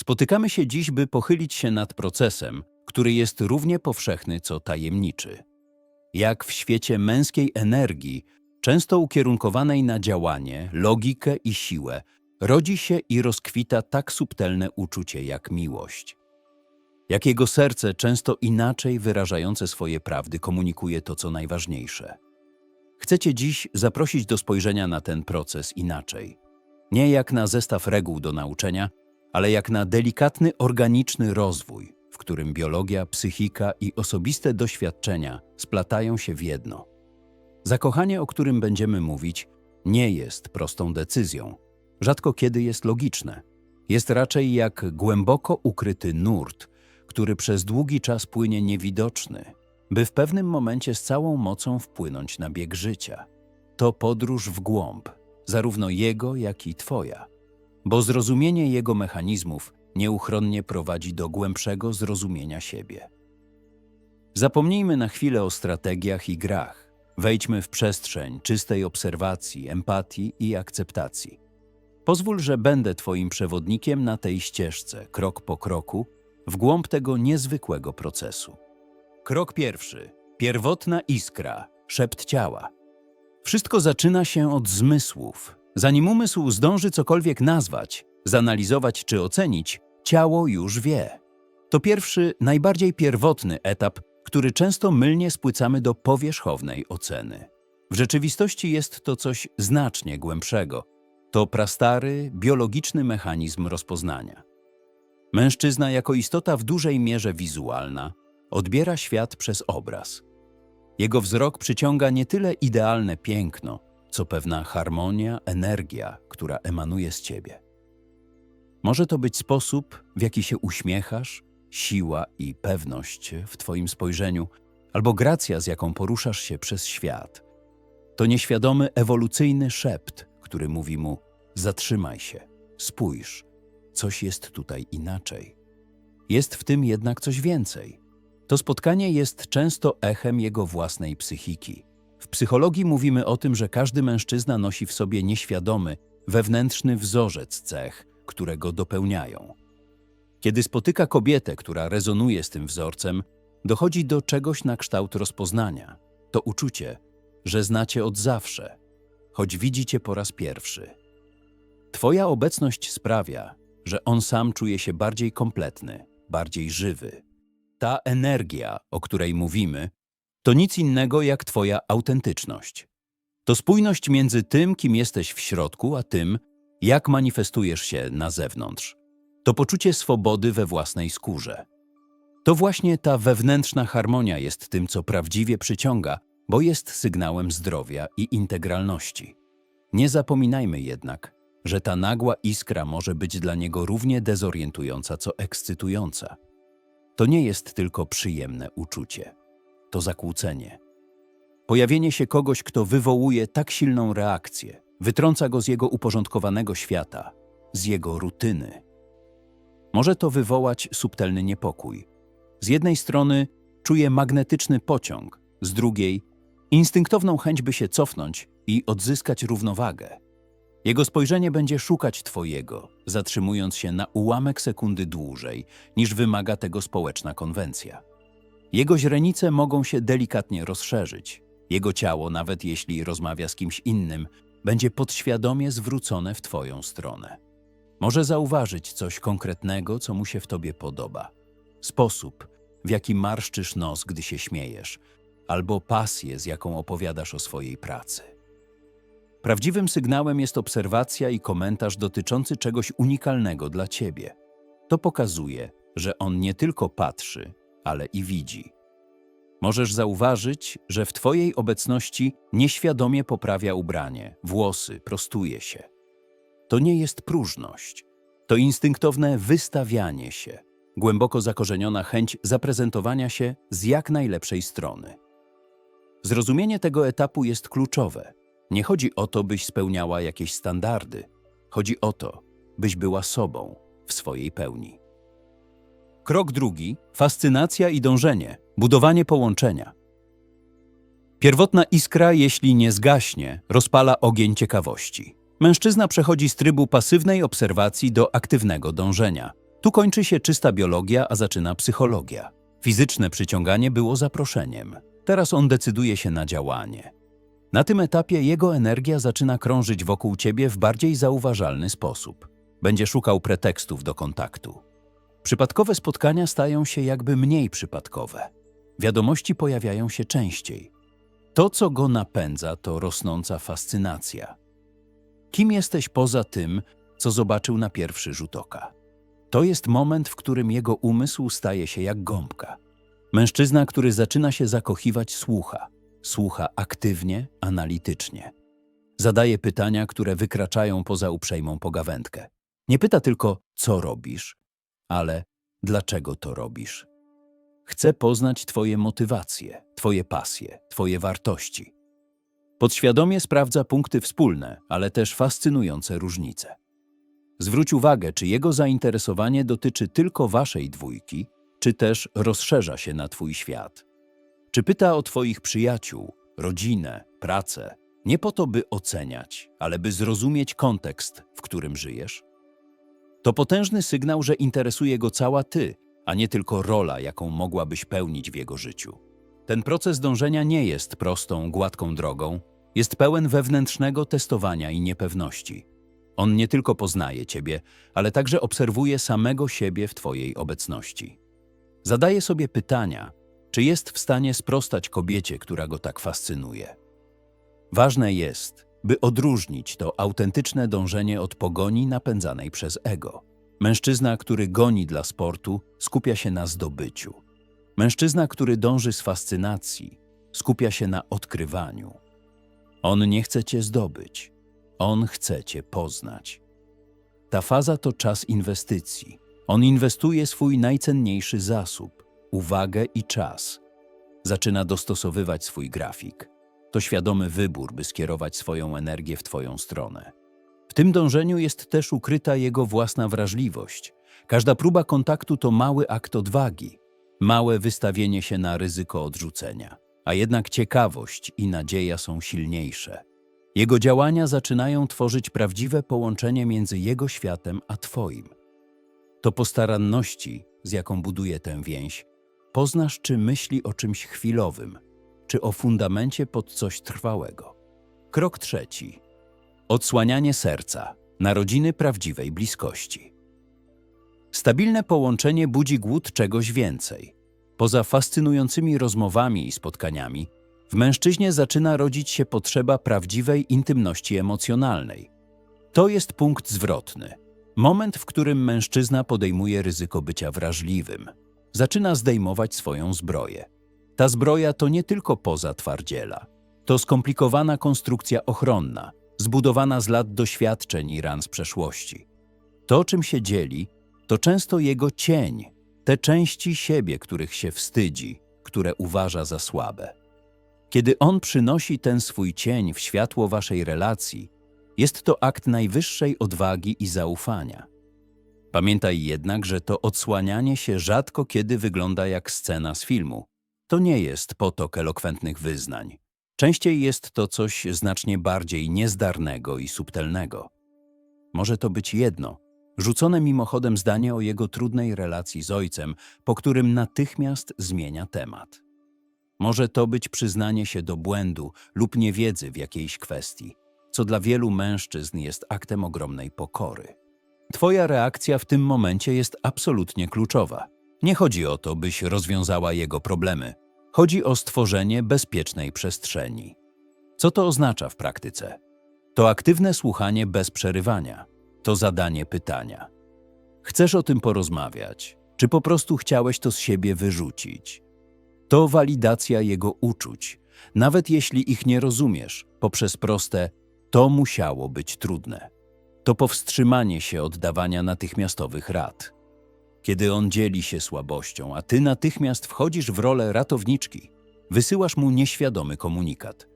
Spotykamy się dziś, by pochylić się nad procesem, który jest równie powszechny co tajemniczy. Jak w świecie męskiej energii, często ukierunkowanej na działanie, logikę i siłę, rodzi się i rozkwita tak subtelne uczucie jak miłość. Jak jego serce, często inaczej wyrażające swoje prawdy, komunikuje to, co najważniejsze. Chcę Cię dziś zaprosić do spojrzenia na ten proces inaczej. Nie jak na zestaw reguł do nauczenia, ale jak na delikatny, organiczny rozwój, w którym biologia, psychika i osobiste doświadczenia splatają się w jedno. Zakochanie, o którym będziemy mówić, nie jest prostą decyzją. Rzadko kiedy jest logiczne. Jest raczej jak głęboko ukryty nurt, który przez długi czas płynie niewidoczny, by w pewnym momencie z całą mocą wpłynąć na bieg życia. To podróż w głąb, zarówno jego, jak i Twoja, bo zrozumienie jego mechanizmów nieuchronnie prowadzi do głębszego zrozumienia siebie. Zapomnijmy na chwilę o strategiach i grach. Wejdźmy w przestrzeń czystej obserwacji, empatii i akceptacji. Pozwól, że będę Twoim przewodnikiem na tej ścieżce, krok po kroku, w głąb tego niezwykłego procesu. Krok pierwszy. Pierwotna iskra, szept ciała. Wszystko zaczyna się od zmysłów. Zanim umysł zdąży cokolwiek nazwać, zanalizować czy ocenić, ciało już wie. To pierwszy, najbardziej pierwotny etap, który często mylnie spłycamy do powierzchownej oceny. W rzeczywistości jest to coś znacznie głębszego. To prastary, biologiczny mechanizm rozpoznania. Mężczyzna jako istota w dużej mierze wizualna odbiera świat przez obraz. Jego wzrok przyciąga nie tyle idealne piękno, co pewna harmonia, energia, która emanuje z ciebie. Może to być sposób, w jaki się uśmiechasz, siła i pewność w twoim spojrzeniu, albo gracja, z jaką poruszasz się przez świat. To nieświadomy, ewolucyjny szept, który mówi mu: zatrzymaj się, spójrz, coś jest tutaj inaczej. Jest w tym jednak coś więcej. To spotkanie jest często echem jego własnej psychiki. W psychologii mówimy o tym, że każdy mężczyzna nosi w sobie nieświadomy, wewnętrzny wzorzec cech, które go dopełniają. Kiedy spotyka kobietę, która rezonuje z tym wzorcem, dochodzi do czegoś na kształt rozpoznania. To uczucie, że znacie od zawsze, choć widzicie po raz pierwszy. Twoja obecność sprawia, że on sam czuje się bardziej kompletny, bardziej żywy. Ta energia, o której mówimy, to nic innego jak Twoja autentyczność. To spójność między tym, kim jesteś w środku, a tym, jak manifestujesz się na zewnątrz. To poczucie swobody we własnej skórze. To właśnie ta wewnętrzna harmonia jest tym, co prawdziwie przyciąga, bo jest sygnałem zdrowia i integralności. Nie zapominajmy jednak, że ta nagła iskra może być dla niego równie dezorientująca, co ekscytująca. To nie jest tylko przyjemne uczucie. To zakłócenie. Pojawienie się kogoś, kto wywołuje tak silną reakcję, wytrąca go z jego uporządkowanego świata, z jego rutyny. Może to wywołać subtelny niepokój. Z jednej strony czuje magnetyczny pociąg, z drugiej instynktowną chęć, by się cofnąć i odzyskać równowagę. Jego spojrzenie będzie szukać Twojego, zatrzymując się na ułamek sekundy dłużej, niż wymaga tego społeczna konwencja. Jego źrenice mogą się delikatnie rozszerzyć. Jego ciało, nawet jeśli rozmawia z kimś innym, będzie podświadomie zwrócone w Twoją stronę. Może zauważyć coś konkretnego, co mu się w Tobie podoba. Sposób, w jaki marszczysz nos, gdy się śmiejesz, albo pasję, z jaką opowiadasz o swojej pracy. Prawdziwym sygnałem jest obserwacja i komentarz dotyczący czegoś unikalnego dla Ciebie. To pokazuje, że on nie tylko patrzy, ale i widzi. Możesz zauważyć, że w Twojej obecności nieświadomie poprawia ubranie, włosy, prostuje się. To nie jest próżność. To instynktowne wystawianie się, głęboko zakorzeniona chęć zaprezentowania się z jak najlepszej strony. Zrozumienie tego etapu jest kluczowe. Nie chodzi o to, byś spełniała jakieś standardy. Chodzi o to, byś była sobą w swojej pełni. Krok drugi. Fascynacja i dążenie. Budowanie połączenia. Pierwotna iskra, jeśli nie zgaśnie, rozpala ogień ciekawości. Mężczyzna przechodzi z trybu pasywnej obserwacji do aktywnego dążenia. Tu kończy się czysta biologia, a zaczyna psychologia. Fizyczne przyciąganie było zaproszeniem. Teraz on decyduje się na działanie. Na tym etapie jego energia zaczyna krążyć wokół ciebie w bardziej zauważalny sposób. Będzie szukał pretekstów do kontaktu. Przypadkowe spotkania stają się jakby mniej przypadkowe. Wiadomości pojawiają się częściej. To, co go napędza, to rosnąca fascynacja. Kim jesteś poza tym, co zobaczył na pierwszy rzut oka? To jest moment, w którym jego umysł staje się jak gąbka. Mężczyzna, który zaczyna się zakochiwać, słucha. Słucha aktywnie, analitycznie. Zadaje pytania, które wykraczają poza uprzejmą pogawędkę. Nie pyta tylko, co robisz, ale dlaczego to robisz. Chce poznać twoje motywacje, twoje pasje, twoje wartości. Podświadomie sprawdza punkty wspólne, ale też fascynujące różnice. Zwróć uwagę, czy jego zainteresowanie dotyczy tylko waszej dwójki, czy też rozszerza się na twój świat. Czy pyta o twoich przyjaciół, rodzinę, pracę, nie po to, by oceniać, ale by zrozumieć kontekst, w którym żyjesz? To potężny sygnał, że interesuje go cała ty, a nie tylko rola, jaką mogłabyś pełnić w jego życiu. Ten proces dążenia nie jest prostą, gładką drogą, jest pełen wewnętrznego testowania i niepewności. On nie tylko poznaje ciebie, ale także obserwuje samego siebie w twojej obecności. Zadaje sobie pytania, czy jest w stanie sprostać kobiecie, która go tak fascynuje. Ważne jest, by odróżnić to autentyczne dążenie od pogoni napędzanej przez ego. Mężczyzna, który goni dla sportu, skupia się na zdobyciu. Mężczyzna, który dąży z fascynacji, skupia się na odkrywaniu. On nie chce cię zdobyć, on chce cię poznać. Ta faza to czas inwestycji. On inwestuje swój najcenniejszy zasób, uwagę i czas. Zaczyna dostosowywać swój grafik. To świadomy wybór, by skierować swoją energię w twoją stronę. W tym dążeniu jest też ukryta jego własna wrażliwość. Każda próba kontaktu to mały akt odwagi, małe wystawienie się na ryzyko odrzucenia. A jednak ciekawość i nadzieja są silniejsze. Jego działania zaczynają tworzyć prawdziwe połączenie między jego światem a twoim. To po staranności, z jaką buduje tę więź, poznasz, czy myśli o czymś chwilowym, czy o fundamencie pod coś trwałego. Krok trzeci. Odsłanianie serca, narodziny prawdziwej bliskości. Stabilne połączenie budzi głód czegoś więcej. Poza fascynującymi rozmowami i spotkaniami, w mężczyźnie zaczyna rodzić się potrzeba prawdziwej intymności emocjonalnej. To jest punkt zwrotny. Moment, w którym mężczyzna podejmuje ryzyko bycia wrażliwym. Zaczyna zdejmować swoją zbroję. Ta zbroja to nie tylko poza twardziela. To skomplikowana konstrukcja ochronna, zbudowana z lat doświadczeń i ran z przeszłości. To, czym się dzieli, to często jego cień, te części siebie, których się wstydzi, które uważa za słabe. Kiedy on przynosi ten swój cień w światło waszej relacji, jest to akt najwyższej odwagi i zaufania. Pamiętaj jednak, że to odsłanianie się rzadko kiedy wygląda jak scena z filmu. To nie jest potok elokwentnych wyznań. Częściej jest to coś znacznie bardziej niezdarnego i subtelnego. Może to być jedno, rzucone mimochodem zdanie o jego trudnej relacji z ojcem, po którym natychmiast zmienia temat. Może to być przyznanie się do błędu lub niewiedzy w jakiejś kwestii, co dla wielu mężczyzn jest aktem ogromnej pokory. Twoja reakcja w tym momencie jest absolutnie kluczowa. Nie chodzi o to, byś rozwiązała jego problemy. Chodzi o stworzenie bezpiecznej przestrzeni. Co to oznacza w praktyce? To aktywne słuchanie bez przerywania. To zadanie pytania. Chcesz o tym porozmawiać? Czy po prostu chciałeś to z siebie wyrzucić? To walidacja jego uczuć, nawet jeśli ich nie rozumiesz, poprzez proste „to musiało być trudne”. To powstrzymanie się od dawania natychmiastowych rad. Kiedy on dzieli się słabością, a ty natychmiast wchodzisz w rolę ratowniczki, wysyłasz mu nieświadomy komunikat.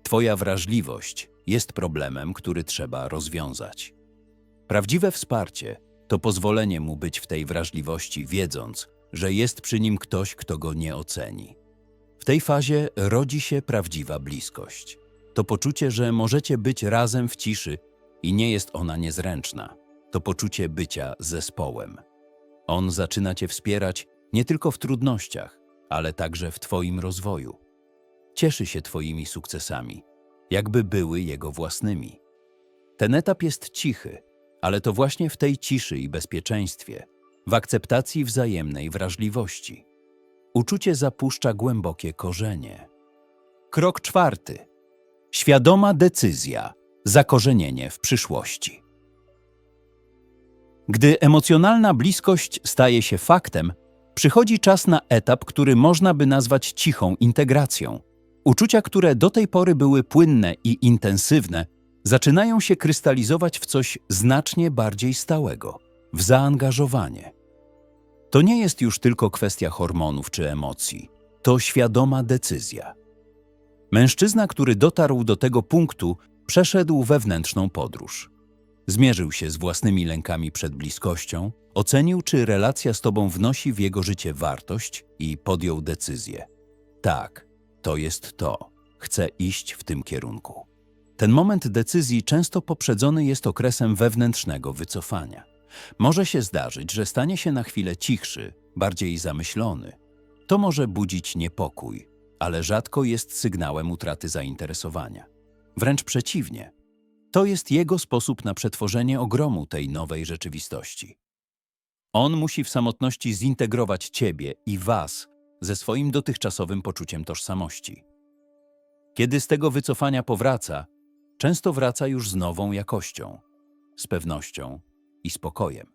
Twoja wrażliwość jest problemem, który trzeba rozwiązać. Prawdziwe wsparcie to pozwolenie mu być w tej wrażliwości, wiedząc, że jest przy nim ktoś, kto go nie oceni. W tej fazie rodzi się prawdziwa bliskość. To poczucie, że możecie być razem w ciszy i nie jest ona niezręczna. To poczucie bycia zespołem. On zaczyna cię wspierać nie tylko w trudnościach, ale także w twoim rozwoju. Cieszy się twoimi sukcesami, jakby były jego własnymi. Ten etap jest cichy, ale to właśnie w tej ciszy i bezpieczeństwie, w akceptacji wzajemnej wrażliwości, uczucie zapuszcza głębokie korzenie. Krok 4. Świadoma decyzja, zakorzenienie w przyszłości. Gdy emocjonalna bliskość staje się faktem, przychodzi czas na etap, który można by nazwać cichą integracją. Uczucia, które do tej pory były płynne i intensywne, zaczynają się krystalizować w coś znacznie bardziej stałego, w zaangażowanie. To nie jest już tylko kwestia hormonów czy emocji, to świadoma decyzja. Mężczyzna, który dotarł do tego punktu, przeszedł wewnętrzną podróż. Zmierzył się z własnymi lękami przed bliskością, ocenił, czy relacja z tobą wnosi w jego życie wartość i podjął decyzję. Tak, to jest to. Chcę iść w tym kierunku. Ten moment decyzji często poprzedzony jest okresem wewnętrznego wycofania. Może się zdarzyć, że stanie się na chwilę cichszy, bardziej zamyślony. To może budzić niepokój, ale rzadko jest sygnałem utraty zainteresowania. Wręcz przeciwnie. To jest jego sposób na przetworzenie ogromu tej nowej rzeczywistości. On musi w samotności zintegrować ciebie i was ze swoim dotychczasowym poczuciem tożsamości. Kiedy z tego wycofania powraca, często wraca już z nową jakością, z pewnością i spokojem.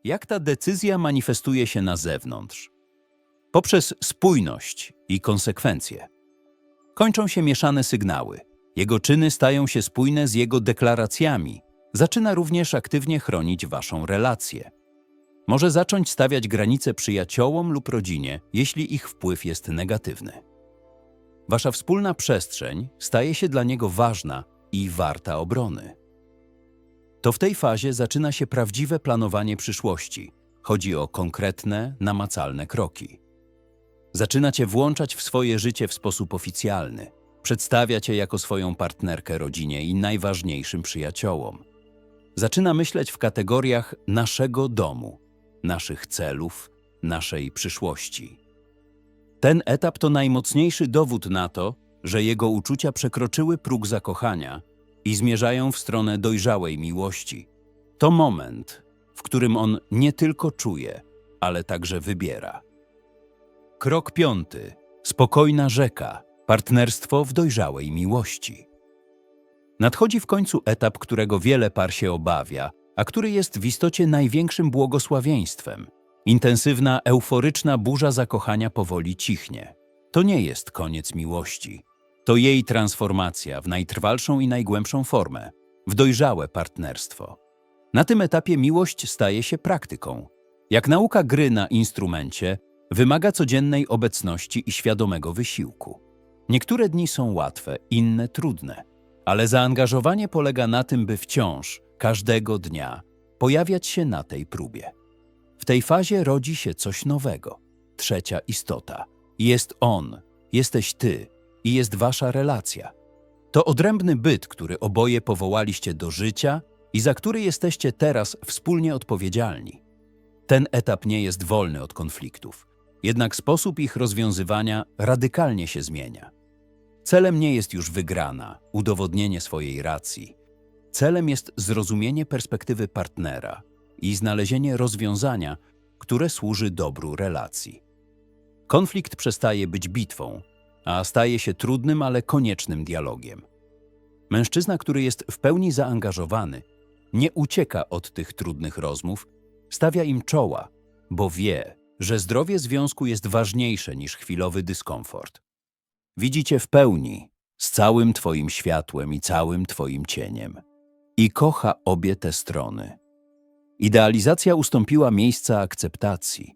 Jak ta decyzja manifestuje się na zewnątrz? Poprzez spójność i konsekwencje. Kończą się mieszane sygnały. Jego czyny stają się spójne z jego deklaracjami. Zaczyna również aktywnie chronić waszą relację. Może zacząć stawiać granice przyjaciołom lub rodzinie, jeśli ich wpływ jest negatywny. Wasza wspólna przestrzeń staje się dla niego ważna i warta obrony. To w tej fazie zaczyna się prawdziwe planowanie przyszłości. Chodzi o konkretne, namacalne kroki. Zaczyna cię włączać w swoje życie w sposób oficjalny. Przedstawia cię jako swoją partnerkę rodzinie i najważniejszym przyjaciołom. Zaczyna myśleć w kategoriach naszego domu, naszych celów, naszej przyszłości. Ten etap to najmocniejszy dowód na to, że jego uczucia przekroczyły próg zakochania i zmierzają w stronę dojrzałej miłości. To moment, w którym on nie tylko czuje, ale także wybiera. Krok 5. Spokojna rzeka. Partnerstwo w dojrzałej miłości. Nadchodzi w końcu etap, którego wiele par się obawia, a który jest w istocie największym błogosławieństwem. Intensywna, euforyczna burza zakochania powoli cichnie. To nie jest koniec miłości. To jej transformacja w najtrwalszą i najgłębszą formę, w dojrzałe partnerstwo. Na tym etapie miłość staje się praktyką. Jak nauka gry na instrumencie, wymaga codziennej obecności i świadomego wysiłku. Niektóre dni są łatwe, inne trudne, ale zaangażowanie polega na tym, by wciąż, każdego dnia, pojawiać się na tej próbie. W tej fazie rodzi się coś nowego. Trzecia istota. Jest on, jesteś ty i jest wasza relacja. To odrębny byt, który oboje powołaliście do życia i za który jesteście teraz wspólnie odpowiedzialni. Ten etap nie jest wolny od konfliktów, jednak sposób ich rozwiązywania radykalnie się zmienia. Celem nie jest już wygrana, udowodnienie swojej racji. Celem jest zrozumienie perspektywy partnera i znalezienie rozwiązania, które służy dobru relacji. Konflikt przestaje być bitwą, a staje się trudnym, ale koniecznym dialogiem. Mężczyzna, który jest w pełni zaangażowany, nie ucieka od tych trudnych rozmów, stawia im czoła, bo wie, że zdrowie związku jest ważniejsze niż chwilowy dyskomfort. Widzi cię w pełni, z całym twoim światłem i całym twoim cieniem. I kocha obie te strony. Idealizacja ustąpiła miejsca akceptacji.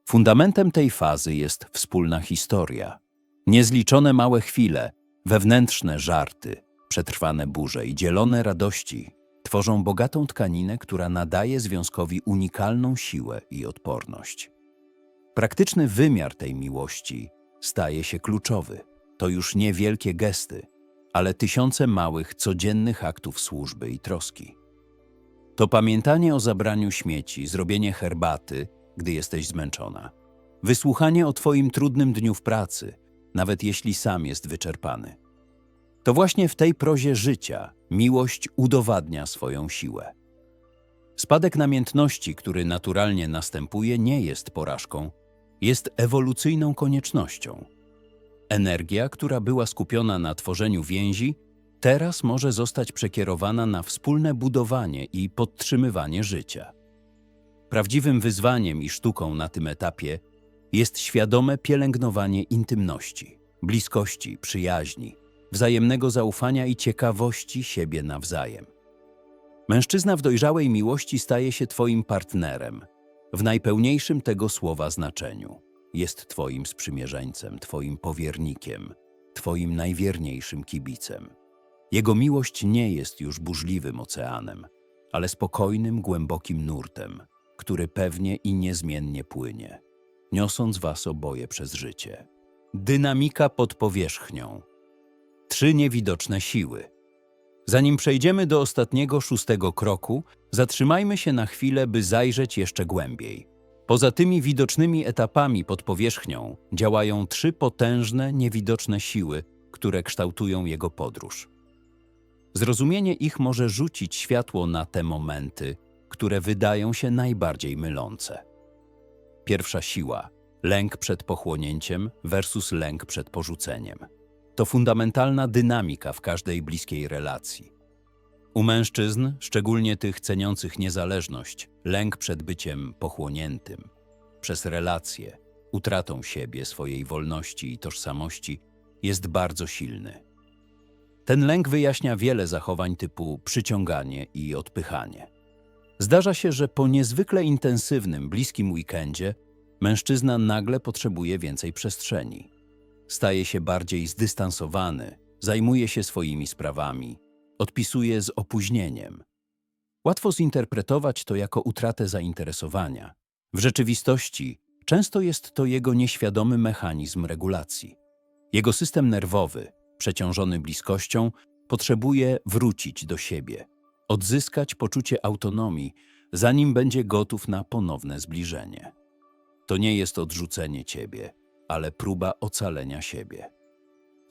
Fundamentem tej fazy jest wspólna historia. Niezliczone małe chwile, wewnętrzne żarty, przetrwane burze i dzielone radości tworzą bogatą tkaninę, która nadaje związkowi unikalną siłę i odporność. Praktyczny wymiar tej miłości staje się kluczowy. To już nie wielkie gesty, ale tysiące małych, codziennych aktów służby i troski. To pamiętanie o zabraniu śmieci, zrobienie herbaty, gdy jesteś zmęczona. Wysłuchanie o twoim trudnym dniu w pracy, nawet jeśli sam jest wyczerpany. To właśnie w tej prozie życia miłość udowadnia swoją siłę. Spadek namiętności, który naturalnie następuje, nie jest porażką, jest ewolucyjną koniecznością. Energia, która była skupiona na tworzeniu więzi, teraz może zostać przekierowana na wspólne budowanie i podtrzymywanie życia. Prawdziwym wyzwaniem i sztuką na tym etapie jest świadome pielęgnowanie intymności, bliskości, przyjaźni, wzajemnego zaufania i ciekawości siebie nawzajem. Mężczyzna w dojrzałej miłości staje się twoim partnerem, w najpełniejszym tego słowa znaczeniu. Jest twoim sprzymierzeńcem, twoim powiernikiem, twoim najwierniejszym kibicem. Jego miłość nie jest już burzliwym oceanem, ale spokojnym, głębokim nurtem, który pewnie i niezmiennie płynie, niosąc was oboje przez życie. Dynamika pod powierzchnią. 3 niewidoczne siły. Zanim przejdziemy do ostatniego, 6. kroku, zatrzymajmy się na chwilę, by zajrzeć jeszcze głębiej. Poza tymi widocznymi etapami pod powierzchnią działają 3 potężne, niewidoczne siły, które kształtują jego podróż. Zrozumienie ich może rzucić światło na te momenty, które wydają się najbardziej mylące. Pierwsza siła – lęk przed pochłonięciem versus lęk przed porzuceniem. To fundamentalna dynamika w każdej bliskiej relacji. U mężczyzn, szczególnie tych ceniących niezależność, lęk przed byciem pochłoniętym przez relacje, utratą siebie, swojej wolności i tożsamości jest bardzo silny. Ten lęk wyjaśnia wiele zachowań typu przyciąganie i odpychanie. Zdarza się, że po niezwykle intensywnym, bliskim weekendzie mężczyzna nagle potrzebuje więcej przestrzeni. Staje się bardziej zdystansowany, zajmuje się swoimi sprawami, odpisuje z opóźnieniem. Łatwo zinterpretować to jako utratę zainteresowania. W rzeczywistości często jest to jego nieświadomy mechanizm regulacji. Jego system nerwowy, przeciążony bliskością, potrzebuje wrócić do siebie, odzyskać poczucie autonomii, zanim będzie gotów na ponowne zbliżenie. To nie jest odrzucenie ciebie, ale próba ocalenia siebie.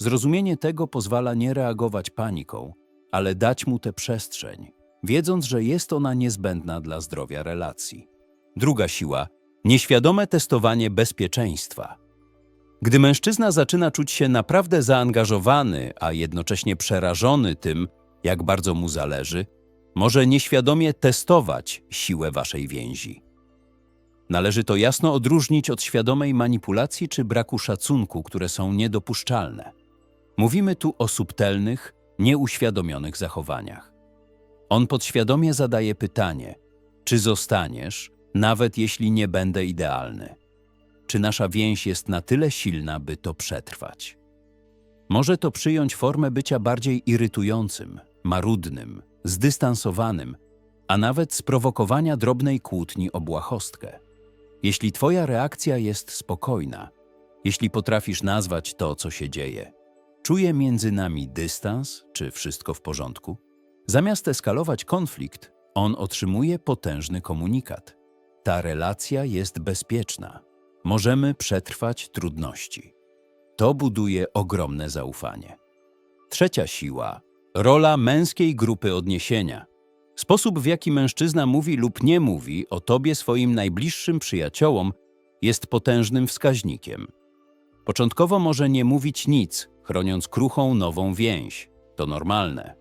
Zrozumienie tego pozwala nie reagować paniką, ale dać mu tę przestrzeń, wiedząc, że jest ona niezbędna dla zdrowia relacji. Druga siła – nieświadome testowanie bezpieczeństwa. Gdy mężczyzna zaczyna czuć się naprawdę zaangażowany, a jednocześnie przerażony tym, jak bardzo mu zależy, może nieświadomie testować siłę waszej więzi. Należy to jasno odróżnić od świadomej manipulacji czy braku szacunku, które są niedopuszczalne. Mówimy tu o subtelnych, nieuświadomionych zachowaniach. On podświadomie zadaje pytanie, czy zostaniesz, nawet jeśli nie będę idealny? Czy nasza więź jest na tyle silna, by to przetrwać? Może to przyjąć formę bycia bardziej irytującym, marudnym, zdystansowanym, a nawet sprowokowania drobnej kłótni o błahostkę. Jeśli twoja reakcja jest spokojna, jeśli potrafisz nazwać to, co się dzieje, czuję między nami dystans, czy wszystko w porządku, zamiast eskalować konflikt, on otrzymuje potężny komunikat. Ta relacja jest bezpieczna. Możemy przetrwać trudności. To buduje ogromne zaufanie. Trzecia siła – rola męskiej grupy odniesienia. Sposób, w jaki mężczyzna mówi lub nie mówi o tobie swoim najbliższym przyjaciołom, jest potężnym wskaźnikiem. Początkowo może nie mówić nic, chroniąc kruchą nową więź. To normalne.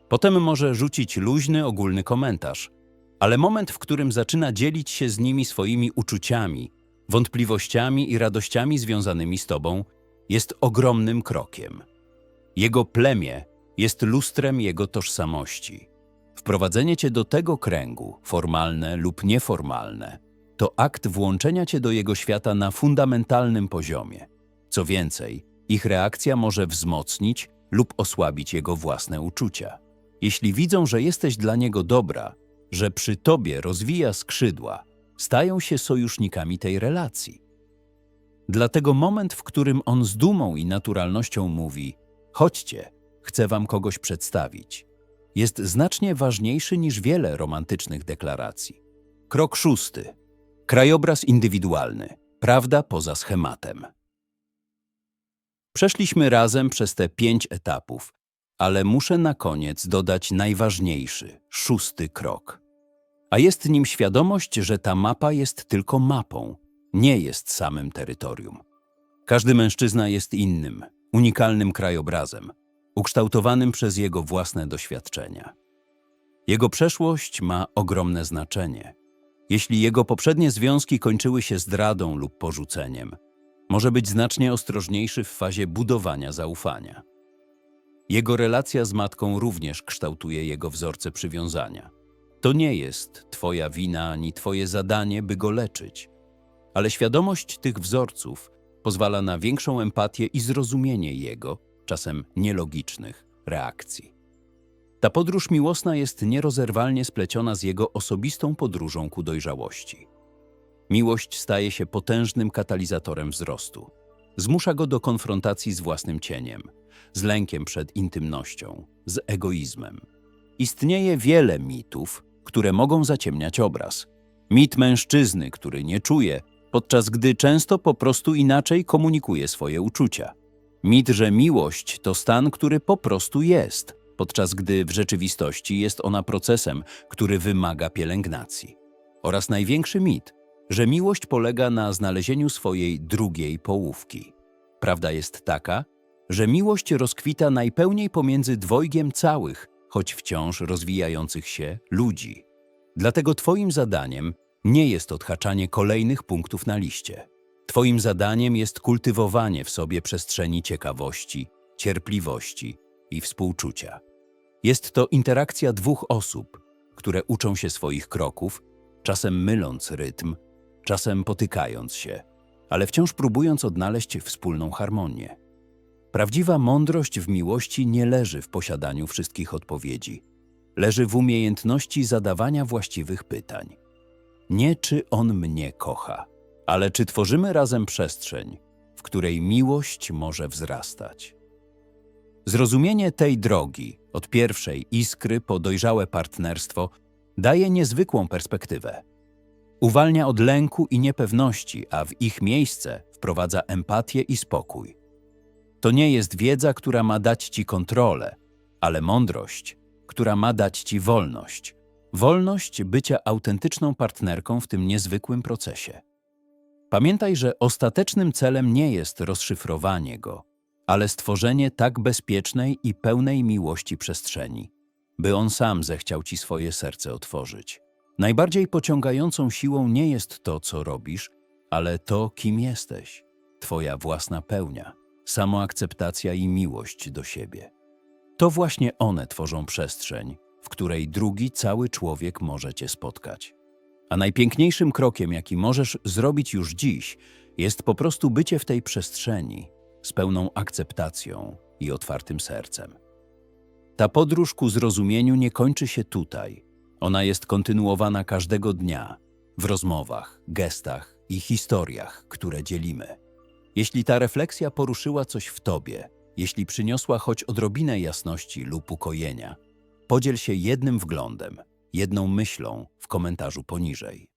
Potem może rzucić luźny, ogólny komentarz. Ale moment, w którym zaczyna dzielić się z nimi swoimi uczuciami, wątpliwościami i radościami związanymi z tobą, jest ogromnym krokiem. Jego plemię jest lustrem jego tożsamości. Wprowadzenie cię do tego kręgu, formalne lub nieformalne, to akt włączenia cię do jego świata na fundamentalnym poziomie. Co więcej, ich reakcja może wzmocnić lub osłabić jego własne uczucia. Jeśli widzą, że jesteś dla niego dobra, że przy tobie rozwija skrzydła, stają się sojusznikami tej relacji. Dlatego moment, w którym on z dumą i naturalnością mówi: chodźcie, chcę wam kogoś przedstawić, jest znacznie ważniejszy niż wiele romantycznych deklaracji. Krok 6. Krajobraz indywidualny. Prawda poza schematem. Przeszliśmy razem przez te 5 etapów, ale muszę na koniec dodać najważniejszy, 6. krok. A jest nim świadomość, że ta mapa jest tylko mapą, nie jest samym terytorium. Każdy mężczyzna jest innym, unikalnym krajobrazem, ukształtowanym przez jego własne doświadczenia. Jego przeszłość ma ogromne znaczenie. Jeśli jego poprzednie związki kończyły się zdradą lub porzuceniem, może być znacznie ostrożniejszy w fazie budowania zaufania. Jego relacja z matką również kształtuje jego wzorce przywiązania. To nie jest twoja wina ani twoje zadanie, by go leczyć, ale świadomość tych wzorców pozwala na większą empatię i zrozumienie jego, czasem nielogicznych, reakcji. Ta podróż miłosna jest nierozerwalnie spleciona z jego osobistą podróżą ku dojrzałości. Miłość staje się potężnym katalizatorem wzrostu. Zmusza go do konfrontacji z własnym cieniem, z lękiem przed intymnością, z egoizmem. Istnieje wiele mitów, które mogą zaciemniać obraz. Mit mężczyzny, który nie czuje, podczas gdy często po prostu inaczej komunikuje swoje uczucia. Mit, że miłość to stan, który po prostu jest, podczas gdy w rzeczywistości jest ona procesem, który wymaga pielęgnacji. Oraz największy mit, że miłość polega na znalezieniu swojej drugiej połówki. Prawda jest taka, że miłość rozkwita najpełniej pomiędzy dwojgiem całych, choć wciąż rozwijających się ludzi. Dlatego twoim zadaniem nie jest odhaczanie kolejnych punktów na liście. Twoim zadaniem jest kultywowanie w sobie przestrzeni ciekawości, cierpliwości i współczucia. Jest to interakcja 2 osób, które uczą się swoich kroków, czasem myląc rytm, czasem potykając się, ale wciąż próbując odnaleźć wspólną harmonię. Prawdziwa mądrość w miłości nie leży w posiadaniu wszystkich odpowiedzi. Leży w umiejętności zadawania właściwych pytań. Nie czy on mnie kocha, ale czy tworzymy razem przestrzeń, w której miłość może wzrastać. Zrozumienie tej drogi, od pierwszej iskry po dojrzałe partnerstwo, daje niezwykłą perspektywę. Uwalnia od lęku i niepewności, a w ich miejsce wprowadza empatię i spokój. To nie jest wiedza, która ma dać ci kontrolę, ale mądrość, która ma dać ci wolność. Wolność bycia autentyczną partnerką w tym niezwykłym procesie. Pamiętaj, że ostatecznym celem nie jest rozszyfrowanie go, ale stworzenie tak bezpiecznej i pełnej miłości przestrzeni, by on sam zechciał ci swoje serce otworzyć. Najbardziej pociągającą siłą nie jest to, co robisz, ale to, kim jesteś. Twoja własna pełnia, samoakceptacja i miłość do siebie. To właśnie one tworzą przestrzeń, w której drugi cały człowiek może cię spotkać. A najpiękniejszym krokiem, jaki możesz zrobić już dziś, jest po prostu bycie w tej przestrzeni z pełną akceptacją i otwartym sercem. Ta podróż ku zrozumieniu nie kończy się tutaj. Ona jest kontynuowana każdego dnia, w rozmowach, gestach i historiach, które dzielimy. Jeśli ta refleksja poruszyła coś w tobie, jeśli przyniosła choć odrobinę jasności lub ukojenia, podziel się jednym wglądem, jedną myślą w komentarzu poniżej.